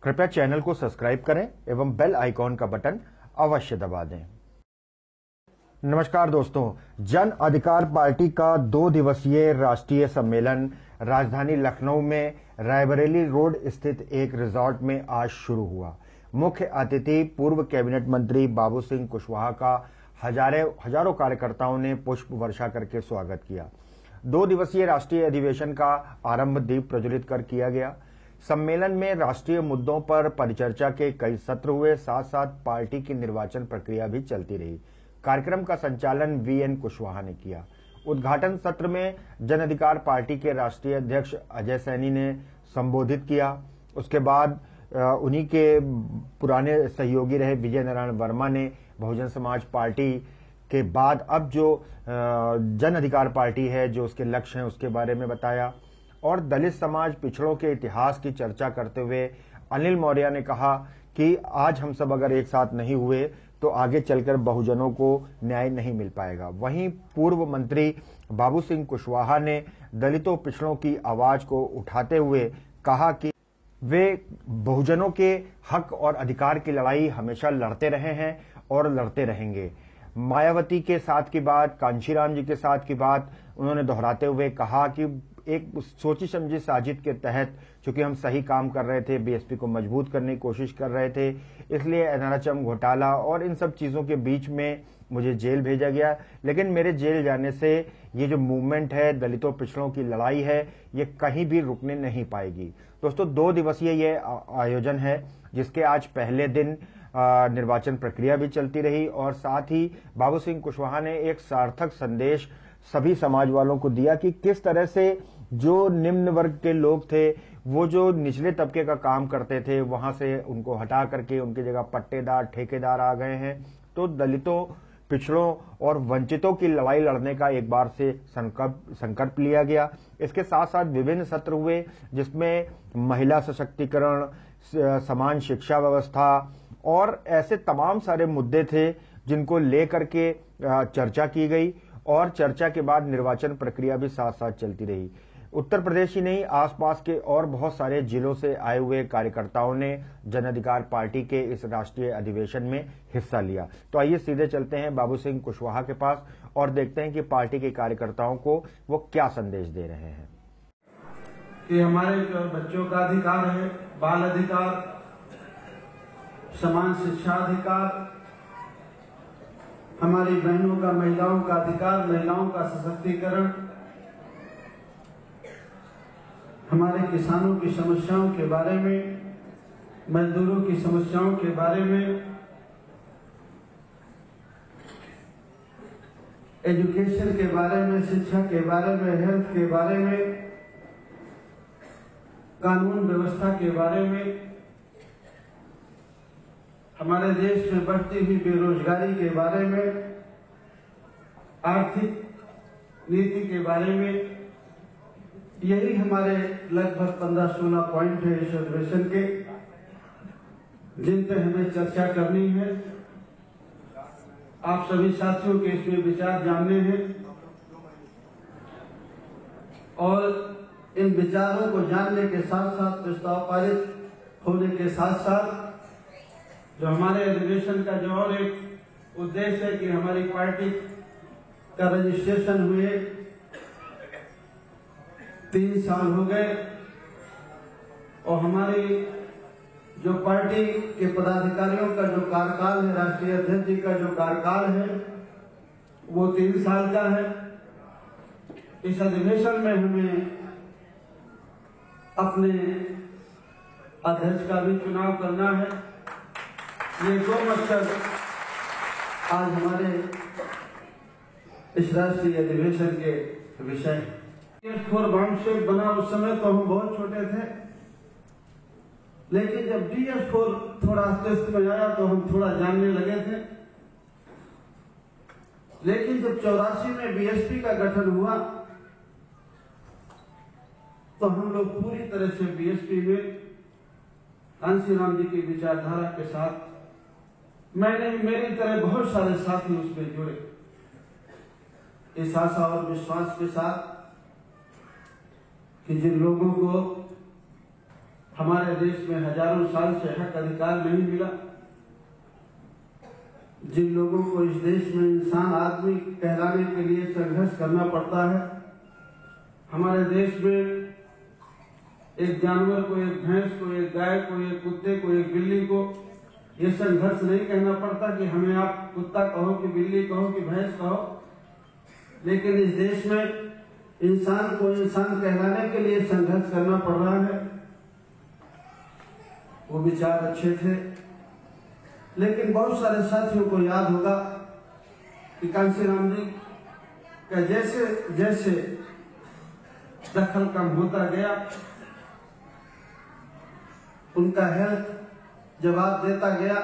कृपया चैनल को सब्सक्राइब करें एवं बेल आइकॉन का बटन अवश्य दबा दें। नमस्कार दोस्तों, जन अधिकार पार्टी का 2 दिवसीय राष्ट्रीय सम्मेलन राजधानी लखनऊ में रायबरेली रोड स्थित एक रिजॉर्ट में आज शुरू हुआ। मुख्य अतिथि पूर्व कैबिनेट मंत्री बाबू सिंह कुशवाहा का हजारों कार्यकर्ताओं ने पुष्प वर्षा करके स्वागत किया। 2 दिवसीय राष्ट्रीय अधिवेशन का आरंभ दीप प्रज्वलित कर किया गया। सम्मेलन में राष्ट्रीय मुद्दों पर परिचर्चा के कई सत्र हुए, साथ साथ पार्टी की निर्वाचन प्रक्रिया भी चलती रही। कार्यक्रम का संचालन वीएन कुशवाहा ने किया। उद्घाटन सत्र में जन अधिकार पार्टी के राष्ट्रीय अध्यक्ष अजय सैनी ने संबोधित किया। उसके बाद उन्हीं के पुराने सहयोगी रहे विजय नारायण वर्मा ने बहुजन समाज पार्टी के बाद अब जो जन अधिकार पार्टी है, जो उसके लक्ष्य हैं, उसके बारे में बताया। और दलित समाज पिछड़ों के इतिहास की चर्चा करते हुए अनिल मौर्य ने कहा कि आज हम सब अगर एक साथ नहीं हुए तो आगे चलकर बहुजनों को न्याय नहीं मिल पाएगा। वहीं पूर्व मंत्री बाबू सिंह कुशवाहा ने दलितों पिछड़ों की आवाज को उठाते हुए कहा कि वे बहुजनों के हक और अधिकार की लड़ाई हमेशा लड़ते रहे हैं और लड़ते रहेंगे। मायावती के साथ की बात, कांशीराम जी के साथ की बात उन्होंने दोहराते हुए कहा कि एक सोची समझी साजिश के तहत चूंकि हम सही काम कर रहे थे, बीएसपी को मजबूत करने की कोशिश कर रहे थे, इसलिए एनआरएचएम घोटाला और इन सब चीजों के बीच में मुझे जेल भेजा गया। लेकिन मेरे जेल जाने से ये जो मूवमेंट है, दलितों पिछड़ों की लड़ाई है, ये कहीं भी रुकने नहीं पाएगी। दोस्तों, 2 दिवसीय ये आयोजन है जिसके आज पहले दिन निर्वाचन प्रक्रिया भी चलती रही और साथ ही बाबू सिंह कुशवाहा ने एक सार्थक संदेश सभी समाज वालों को दिया कि किस तरह से जो निम्न वर्ग के लोग थे, वो जो निचले तबके का काम करते थे, वहां से उनको हटा करके उनकी जगह पट्टेदार, ठेकेदार आ गए हैं। तो दलितों, पिछड़ों और वंचितों की लड़ाई लड़ने का एक बार से संकल्प लिया गया। इसके साथ साथ विभिन्न सत्र हुए जिसमें महिला सशक्तिकरण, समान शिक्षा व्यवस्था और ऐसे तमाम सारे मुद्दे थे जिनको लेकर के चर्चा की गई और चर्चा के बाद निर्वाचन प्रक्रिया भी साथ साथ चलती रही। उत्तर प्रदेश ही नहीं, आसपास के और बहुत सारे जिलों से आए हुए कार्यकर्ताओं ने जन अधिकार पार्टी के इस राष्ट्रीय अधिवेशन में हिस्सा लिया। तो आइए सीधे चलते हैं बाबू सिंह कुशवाहा के पास और देखते हैं कि पार्टी के कार्यकर्ताओं को वो क्या संदेश दे रहे हैं। कि हमारे जो बच्चों का अधिकार है, बाल अधिकार, समान शिक्षा अधिकार, हमारी बहनों का, महिलाओं का अधिकार, महिलाओं का सशक्तिकरण, हमारे किसानों की समस्याओं के बारे में, मजदूरों की समस्याओं के बारे में, एजुकेशन के बारे में, शिक्षा के बारे में, हेल्थ के बारे में, कानून व्यवस्था के बारे में, हमारे देश में बढ़ती हुई बेरोजगारी के बारे में, आर्थिक नीति के बारे में। यही हमारे लगभग 15-16 पॉइंट है इस अधिवेशन के, जिन पर हमें चर्चा करनी है। आप सभी साथियों के इसमें विचार जानने हैं और इन विचारों को जानने के साथ साथ प्रस्ताव पारित होने के साथ साथ जो हमारे अधिवेशन का जो और एक उद्देश्य है कि हमारी पार्टी का रजिस्ट्रेशन हुए 3 साल हो गए और हमारी जो पार्टी के पदाधिकारियों का जो कार्यकाल है, राष्ट्रीय अध्यक्ष जी का जो कार्यकाल है, वो 3 साल का है। इस अधिवेशन में हमें अपने अध्यक्ष का भी चुनाव करना है। ये 2 मकसद आज हमारे इस राष्ट्रीय अधिवेशन के विषय हैं। DS4 बाउंडशेप बना उस समय तो हम बहुत छोटे थे, लेकिन जब DS4 थोड़ा अस्तित्व में आया तो हम थोड़ा जानने लगे थे। लेकिन जब 84 में बीएसपी का गठन हुआ तो हम लोग पूरी तरह से बीएसपी में कांशीराम जी की विचारधारा के साथ, मैंने मेरी तरह बहुत सारे साथी उसमें जुड़े, इस आशा और विश्वास के साथ कि जिन लोगों को हमारे देश में हजारों साल से हक अधिकार नहीं मिला। जिन लोगों को इस देश में इंसान आदमी कहलाने के लिए संघर्ष करना पड़ता है, हमारे देश में एक जानवर को, एक भैंस को, एक गाय को, एक कुत्ते को, एक बिल्ली को ये संघर्ष नहीं कहना पड़ता कि हमें आप कुत्ता कहो कि बिल्ली कहो कि भैंस कहो, लेकिन इस देश में इंसान को इंसान कहलाने के लिए संघर्ष करना पड़ रहा है। वो विचार अच्छे थे, लेकिन बहुत सारे साथियों को याद होगा कि कांशीराम जी का जैसे जैसे दखल कम होता गया, उनका हेल्थ जवाब देता गया,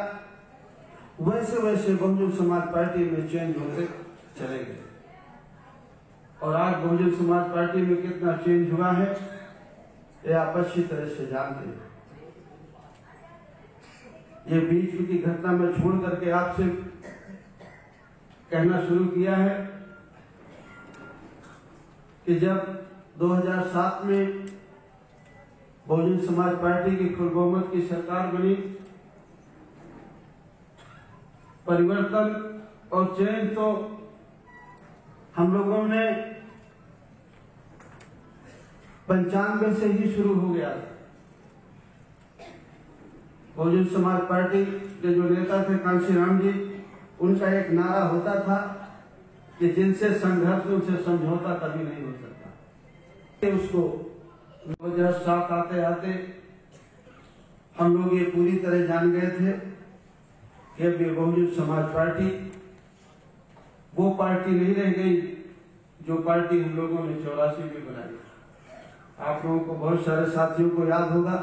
वैसे वैसे बहुजन समाज पार्टी में चेंज होते चले गए। और आज बहुजन समाज पार्टी में कितना चेंज हुआ है ये आप अच्छी तरह से जानते हैं। ये बीच की घटना में छोड़ करके आपसे कहना शुरू किया है कि जब 2007 में बहुजन समाज पार्टी की फुल बहुमत की सरकार बनी, परिवर्तन और चेंज तो हम लोगों ने 95 से ही शुरू हो गया। बहुजन समाज पार्टी के जो नेता थे कांशीराम जी, उनका एक नारा होता था कि जिनसे संघर्ष उनसे समझौता कभी नहीं हो सकता। उसको 2007 आते आते हम लोग ये पूरी तरह जान गए थे कि अब ये बहुजन समाज पार्टी वो पार्टी नहीं रह गई जो पार्टी हम लोगों ने 84 में बनाई। आप लोगों को, बहुत सारे साथियों को याद होगा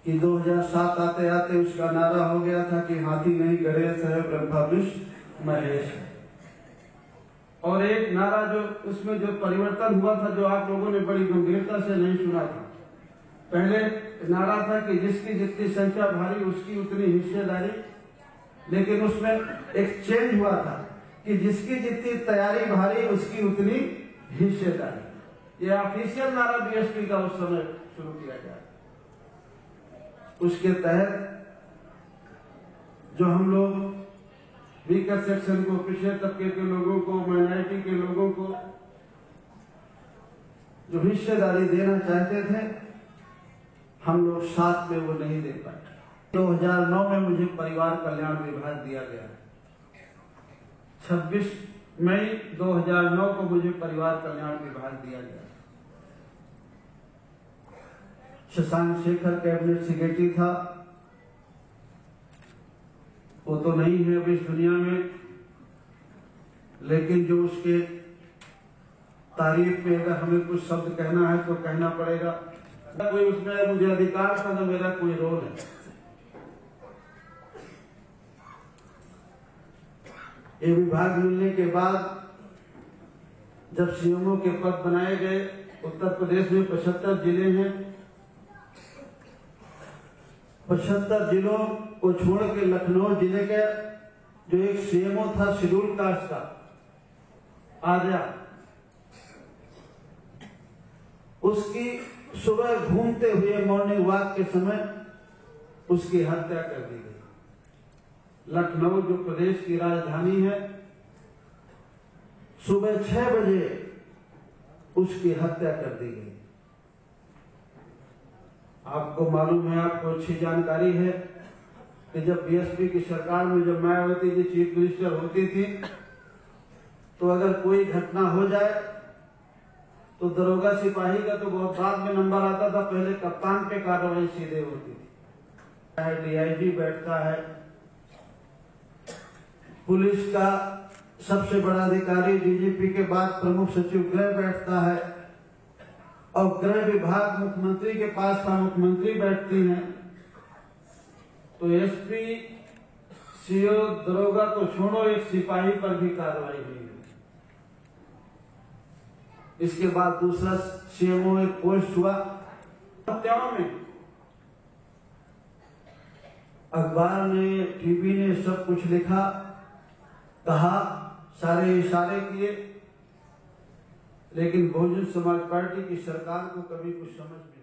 कि 2007 आते आते उसका नारा हो गया था कि हाथी नहीं गणेश है, ब्रह्मा विष्णु महेश है। और एक नारा जो उसमें जो परिवर्तन हुआ था, जो आप लोगों ने बड़ी गंभीरता से नहीं सुना था। पहले नारा था कि जिसकी जितनी संख्या भारी उसकी उतनी हिस्सेदारी, लेकिन उसमें एक चेंज हुआ था कि जिसकी जितनी तैयारी भारी उसकी उतनी हिस्सेदारी। ये ऑफिशियल नारा बीएसपी का उस समय शुरू किया गया। उसके तहत जो हम लोग वीकर सेक्शन को, पिछड़े तबके के लोगों को, माइनॉरिटी के लोगों को जो हिस्सेदारी देना चाहते थे, हम लोग साथ में वो नहीं दे पाए। 2009 में मुझे परिवार कल्याण विभाग दिया गया। 26 मई 2009 को मुझे परिवार कल्याण विभाग दिया गया। शशांक शेखर कैबिनेट सेक्रेटरी था, वो तो नहीं है अब इस दुनिया में, लेकिन जो उसके तारीफ में अगर हमें कुछ शब्द कहना है तो कहना पड़ेगा। कोई उसमें मुझे अधिकार का न मेरा कोई रोल है। ये विभाग मिलने के बाद जब सीएमओ के पद बनाए गए, उत्तर प्रदेश में 75 जिले हैं। 75 जिलों को छोड़ के लखनऊ जिले के जो एक सीएमओ था शेड्यूल कास्ट का, आर्या, उसकी सुबह घूमते हुए मॉर्निंग वॉक के समय उसकी हत्या कर दी गई। लखनऊ जो प्रदेश की राजधानी है, सुबह 6 बजे उसकी हत्या कर दी गई। आपको मालूम है, आपको अच्छी जानकारी है कि जब बीएसपी की सरकार में जब मायावती जी चीफ मिनिस्टर होती थी, तो अगर कोई घटना हो जाए तो दरोगा सिपाही का तो बहुत बाद में नंबर आता था, पहले कप्तान पे कार्रवाई सीधे होती थी। डीआईजी बैठता है, पुलिस का सबसे बड़ा अधिकारी डीजीपी के बाद प्रमुख सचिव गृह बैठता है, और गृह विभाग मुख्यमंत्री के पास था, मुख्यमंत्री बैठती हैं। तो एसपी, सीओ, दरोगा तो छोड़ो, एक सिपाही पर भी कार्रवाई हुई। इसके बाद दूसरा सीएमओ एक पोस्ट हुआ। हत्याओं में अखबार ने, टीवी ने सब कुछ लिखा, कहा, सारे इशारे किए, लेकिन बहुजन समाज पार्टी की सरकार को कभी कुछ समझ नहीं